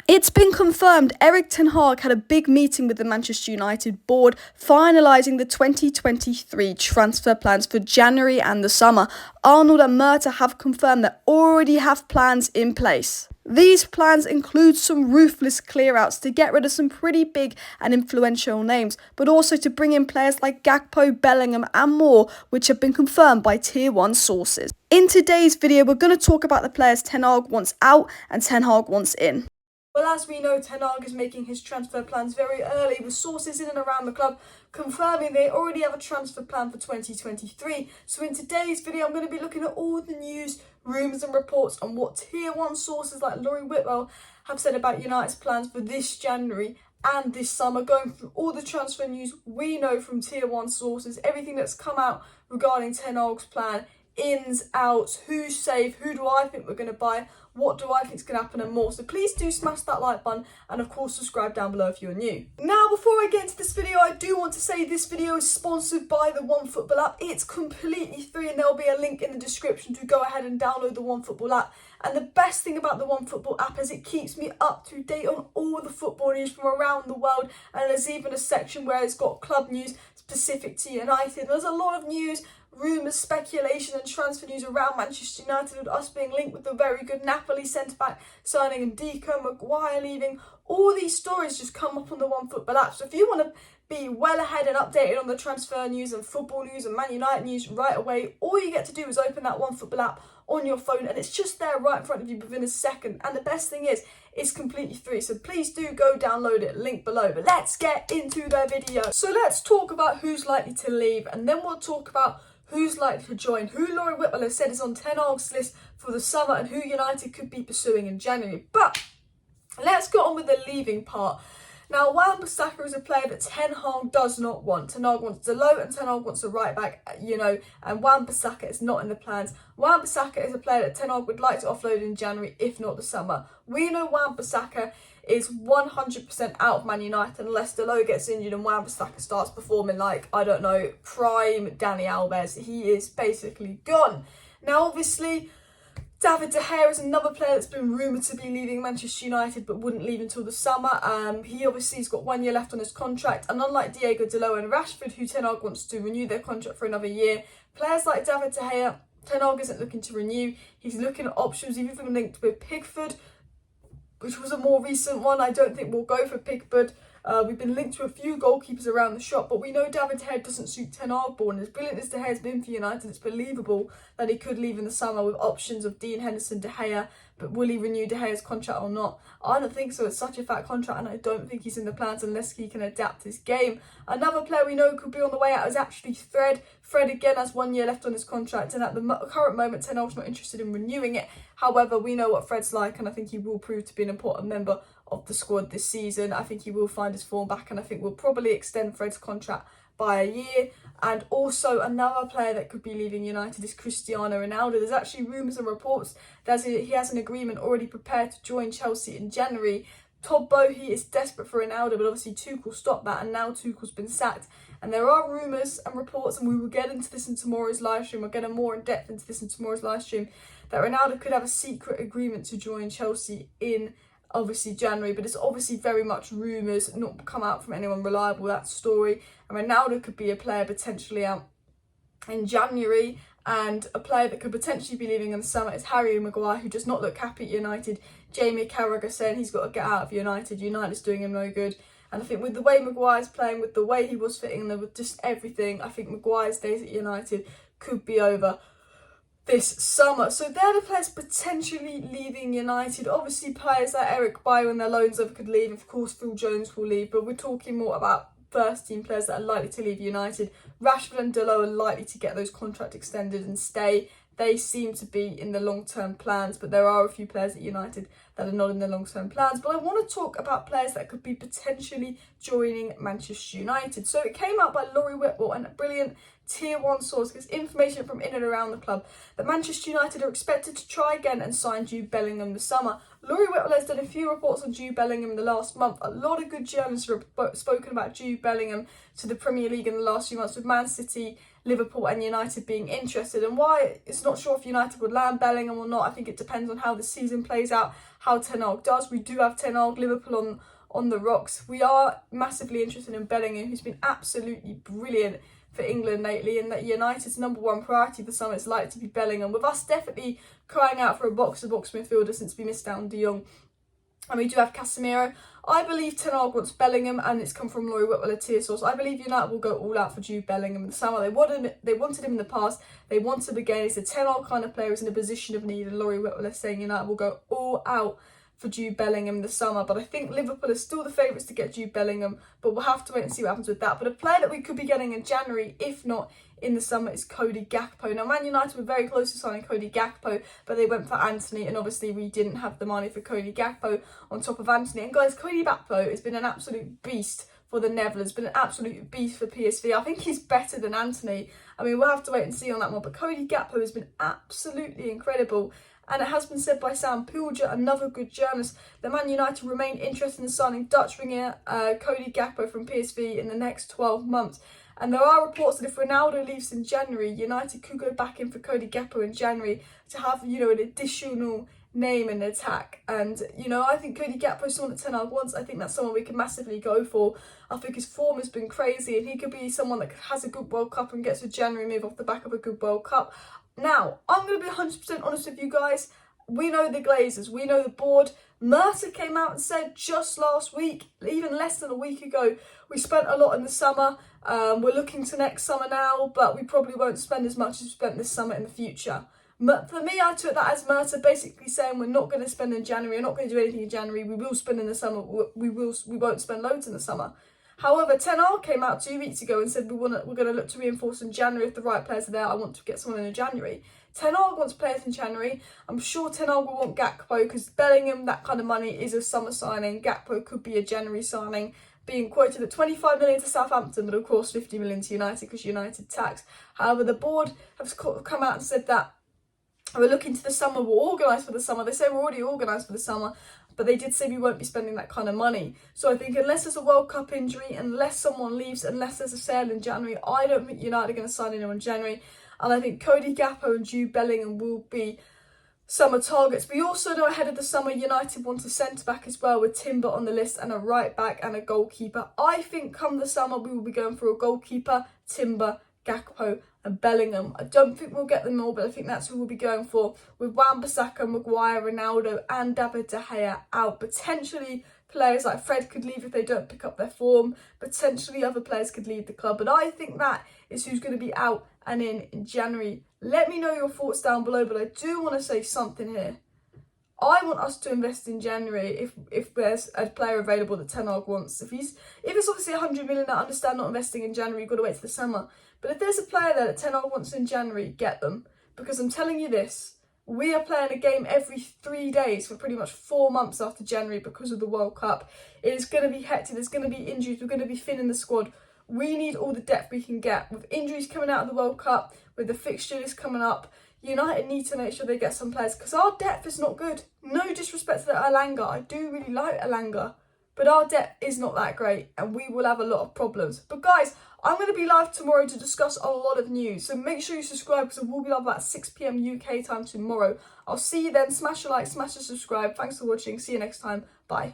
It's been confirmed Erik Ten Hag had a big meeting with the Manchester United board, finalising the 2023 transfer plans for January and the summer. Arnold and Murta have confirmed they already have plans in place. These plans include some ruthless clear-outs to get rid of some pretty big and influential names, but also to bring in players like Gakpo, Bellingham and more, which have been confirmed by Tier 1 sources. In today's video, we're going to talk about the players Ten Hag wants out and Ten Hag wants in. Well, as we know, Ten Hag is making his transfer plans very early, with sources in and around the club confirming they already have a transfer plan for 2023. So in today's video, I'm going to be looking at all the news, rumours and reports on what Tier 1 sources like Laurie Whitwell have said about United's plans for this January and this summer, going through all the transfer news we know from Tier 1 sources, everything that's come out regarding Ten Hag's plan, ins, outs, who's safe, who do I think we're going to buy, what do I think is going to happen and more. So please do smash that like button and of course subscribe down below if you're new. Now before I get into this video, I do want to say this video is sponsored by the OneFootball app. It's completely free and there'll be a link in the description to go ahead and download the OneFootball app. And the best thing about the OneFootball app is it keeps me up to date on all the football news from around the world, and there's even a section where it's got club news specific to United. There's a lot of news, rumours, speculation and transfer news around Manchester United, with us being linked with the very good Napoli centre-back signing Ndiko, Maguire leaving. All these stories just come up on the OneFootball app. So if you want to be well ahead and updated on the transfer news and football news and Man United news right away, all you get to do is open that OneFootball app on your phone and it's just there right in front of you within a second. And the best thing is, it's completely free. So please do go download it, link below. But let's get into the video. So let's talk about who's likely to leave, and then we'll talk about who's likely to join, who Laurie Whitwell has said is on Ten Hag's list for the summer, and who United could be pursuing in January. But let's get on with the leaving part. Now, Wan-Bissaka is a player that Ten Hag does not want. Ten Hag wants Dalot and Ten Hag wants a right back, and Wan-Bissaka is not in the plans. Wan-Bissaka is a player that Ten Hag would like to offload in January, if not the summer. We know Wan-Bissaka is 100% out of Man United unless Dalot gets injured and Wan-Bissaka starts performing like, I don't know, prime Dani Alves. He is basically gone. Now, obviously, David De Gea is another player that's been rumoured to be leaving Manchester United but wouldn't leave until the summer. He obviously has got 1 year left on his contract, and unlike Diego Dalot and Rashford, who Ten Hag wants to renew their contract for another year, players like David De Gea, Ten Hag isn't looking to renew. He's looking at options. He's even linked with Pickford, which was a more recent one. I don't think we'll go for Pickford. We've been linked to a few goalkeepers around the shop, but we know David De Gea doesn't suit Ten Hag ball, and as brilliant as De Gea has been for United, it's believable that he could leave in the summer with options of Dean Henderson, De Gea, but will he renew De Gea's contract or not? I don't think so. It's such a fat contract, and I don't think he's in the plans unless he can adapt his game. Another player we know could be on the way out is actually Fred. Fred again has 1 year left on his contract, and at the current moment, Ten Hag's not interested in renewing it. However, we know what Fred's like, and I think he will prove to be an important member of the squad this season. I think he will find his form back, and I think we'll probably extend Fred's contract by a year. And also another player that could be leaving United is Cristiano Ronaldo. There's actually rumours and reports that he has an agreement already prepared to join Chelsea in January. Todd Boehly is desperate for Ronaldo, but obviously Tuchel stopped that, and now Tuchel's been sacked. And there are rumours and reports, and we will get into this in tomorrow's live stream. We'll get more in depth into this in tomorrow's live stream, that Ronaldo could have a secret agreement to join Chelsea in obviously January, but it's obviously very much rumours, not come out from anyone reliable, that story. And Ronaldo could be a player potentially out in January, and a player that could potentially be leaving in the summer is Harry Maguire, who does not look happy at United. Jamie Carragher saying he's got to get out of United. United's doing him no good. And I think with the way Maguire's playing, with the way he was fitting in, with just everything, I think Maguire's days at United could be over this summer. So they're the players potentially leaving United. Obviously players like Eric Bailly when their loans over could leave. Of course Phil Jones will leave, but we're talking more about first team players that are likely to leave United. Rashford and Dalot are likely to get those contract extended and stay. They seem to be in the long-term plans, but there are a few players at United that are not in the long-term plans. But I want to talk about players that could be potentially joining Manchester United. So it came out by Laurie Whitwell and a brilliant Tier 1 source, gets information from in and around the club, that Manchester United are expected to try again and sign Jude Bellingham this summer. Laurie Whitwell has done a few reports on Jude Bellingham in the last month. A lot of good journalists have spoken about Jude Bellingham to the Premier League in the last few months, with Man City Liverpool and United being interested. And why it's not sure if United would land Bellingham or not. I think it depends on how the season plays out, how Ten Hag does. We do have Ten Hag, Liverpool on the rocks. We are massively interested in Bellingham, who's been absolutely brilliant for England lately, and that United's number one priority for some is likely to be Bellingham, with us definitely crying out for a box-to-box midfielder since we missed out on De Jong. And we do have Casemiro. I believe Ten Hag wants Bellingham, and it's come from Laurie Whitwell, a tier source. I believe United will go all out for Jude Bellingham in the summer. They wanted him in the past. They want him again. He's a Ten Hag kind of player who's in a position of need, and Laurie Whitwell is saying United will go all out for Jude Bellingham in the summer. But I think Liverpool are still the favourites to get Jude Bellingham, but we'll have to wait and see what happens with that. But a player that we could be getting in January, if not in the summer, is Cody Gakpo. Now, Man United were very close to signing Cody Gakpo, but they went for Anthony, and obviously we didn't have the money for Cody Gakpo on top of Anthony. And guys, Cody Gakpo has been an absolute beast for the Netherlands, been an absolute beast for PSV. I think he's better than Anthony. I mean, we'll have to wait and see on that one, but Cody Gakpo has been absolutely incredible. And it has been said by Sam Pilger, another good journalist, that Man United remain interested in signing Dutch winger Cody Gakpo from PSV in the next 12 months. And there are reports that if Ronaldo leaves in January, United could go back in for Cody Gakpo in January to have, an additional name in the attack. And, I think Cody Gakpo is someone that Ten Hag wants. I think that's someone we can massively go for. I think his form has been crazy, and he could be someone that has a good World Cup and gets a January move off the back of a good World Cup. Now, I'm going to be 100% honest with you guys. We know the Glazers, we know the board. Mercer came out and said just last week, even less than a week ago, we spent a lot in the summer. We're looking to next summer now, but we probably won't spend as much as we spent this summer in the future. For me, I took that as Mercer basically saying we're not going to spend in January, we're not going to do anything in January, we will spend in the summer, we won't spend loads in the summer. However, Ten Hag came out 2 weeks ago and said we're going to look to reinforce in January if the right players are there. I want to get someone in January. Ten Hag wants players in January. I'm sure Ten Hag will want Gakpo, because Bellingham, that kind of money, is a summer signing. Gakpo could be a January signing, being quoted at 25 million to Southampton, but of course 50 million to United because United tax. However, the board have come out and said that we're looking to the summer, we're organised for the summer. They say we're already organised for the summer, but they did say we won't be spending that kind of money. So I think unless there's a World Cup injury, unless someone leaves, unless there's a sale in January, I don't think United are going to sign anyone in January. And I think Cody Gakpo and Jude Bellingham will be summer targets. We also know ahead of the summer, United want a centre-back as well, with Timber on the list, and a right-back and a goalkeeper. I think come the summer, we will be going for a goalkeeper, Timber, Gakpo and Bellingham. I don't think we'll get them all, but I think that's who we'll be going for, with Wan-Bissaka, Maguire, Ronaldo and David De Gea out. Potentially players like Fred could leave if they don't pick up their form. Potentially other players could leave the club. But I think that is who's going to be out and in January. Let me know your thoughts down below, but I do want to say something here. I want us to invest in January if there's a player available that Ten Hag wants. If it's obviously 100 million, I understand not investing in January, you've got to wait for the summer. But if there's a player there that Ten Hag wants in January, get them. Because I'm telling you this, we are playing a game every 3 days for pretty much 4 months after January because of the World Cup. It is going to be hectic, there's going to be injuries, we're going to be thin in the squad. We need all the depth we can get. With injuries coming out of the World Cup, with the fixture list coming up, United need to make sure they get some players, because our depth is not good. No disrespect to Alanga, I do really like Alanga, but our depth is not that great and we will have a lot of problems. But guys, I'm going to be live tomorrow to discuss a lot of news, so make sure you subscribe because I will be live about 6 PM UK time tomorrow. I'll see you then. Smash a like, smash a subscribe. Thanks for watching. See you next time. Bye.